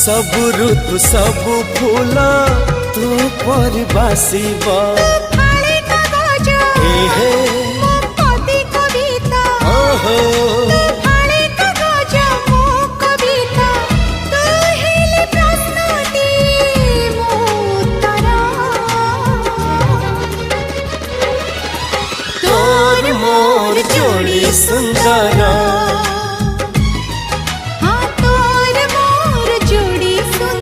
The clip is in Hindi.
सब ऋतु सब फूल तू पर बासिबा फाळे कागज एहे मो पदी कविता ओहो फाळे कागज मो कविता तू हेली प्रश्नटी मो उत्तर तोर मोर जोड़ी सुंदर